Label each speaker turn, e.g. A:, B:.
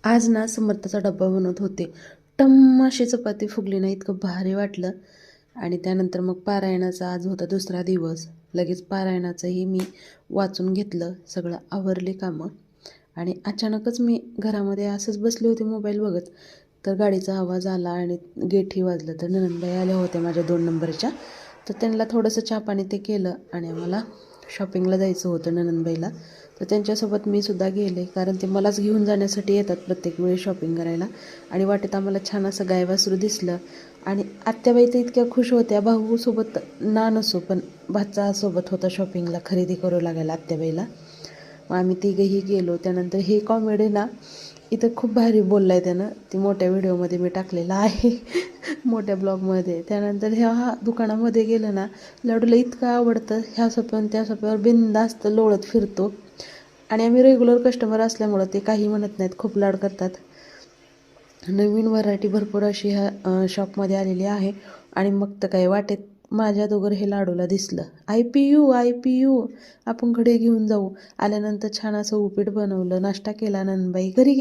A: आज ना समर्थाचा डब्बा बनवत होते. टम्म अशी चपाती फुगली ना, इतकं भारी वाटलं. आणि त्यानंतर मग पारायणाचा आज होता दुसरा दिवस. लगेच पारायणाचंही मी वाचून घेतलं, सगळं आवरले कामं. आणि अचानकच मी घरामध्ये असंच बसले होते मोबाईल बघत, तर गाडीचा आवाज आला आणि गेटही वाजलं. तर नणंदबाई आल्या होत्या माझ्या 2 नंबरच्या. तर त्यांना थोडंसं चहापाणी ते केलं आणि आम्हाला शॉपिंगला जायचं होतं नणंदबाईला. तर त्यांच्यासोबत मी सुद्धा गेले, कारण ते मलाच घेऊन जाण्यासाठी येतात प्रत्येक वेळी शॉपिंग करायला. आणि वाटेत आम्हाला छान असं गाय वासरू दिसलं. आणि आत्याबाई तर इतक्या खुश होत्या. भाऊसोबत ना नसो, पण भाच्यासोबत होता शॉपिंगला, खरेदी करू लागायला आत्याबाईला. मग आम्ही तिघंही गेलो. त्यानंतर ही कॉमेडी ना इथं खूप भारी बोलला आहे त्यानं, ती मोठ्या व्हिडिओमध्ये मी टाकलेला आहे मोठ्या ब्लॉगमध्ये. त्यानंतर ह्या दुकानामध्ये गेलं ना, लाडूला इतकं आवडतं, ह्या सोप्यावर त्या सोप्यावर बिनधास्त लोळत फिरतो. आणि आम्ही रेग्युलर कस्टमर असल्यामुळं ते काही म्हणत नाहीत, खूप लाड करतात. नवीन व्हरायटी भरपूर अशी ह्या शॉपमध्ये आलेली आहे. आणि मग तर काय वाटेत माझ्या दोघर हे लाडूला दिसलं. IPU आपण कडे घेऊन जाऊ. आल्यानंतर छान असं उपीट बनवलं, नाश्ता केला. नंदबाई घरी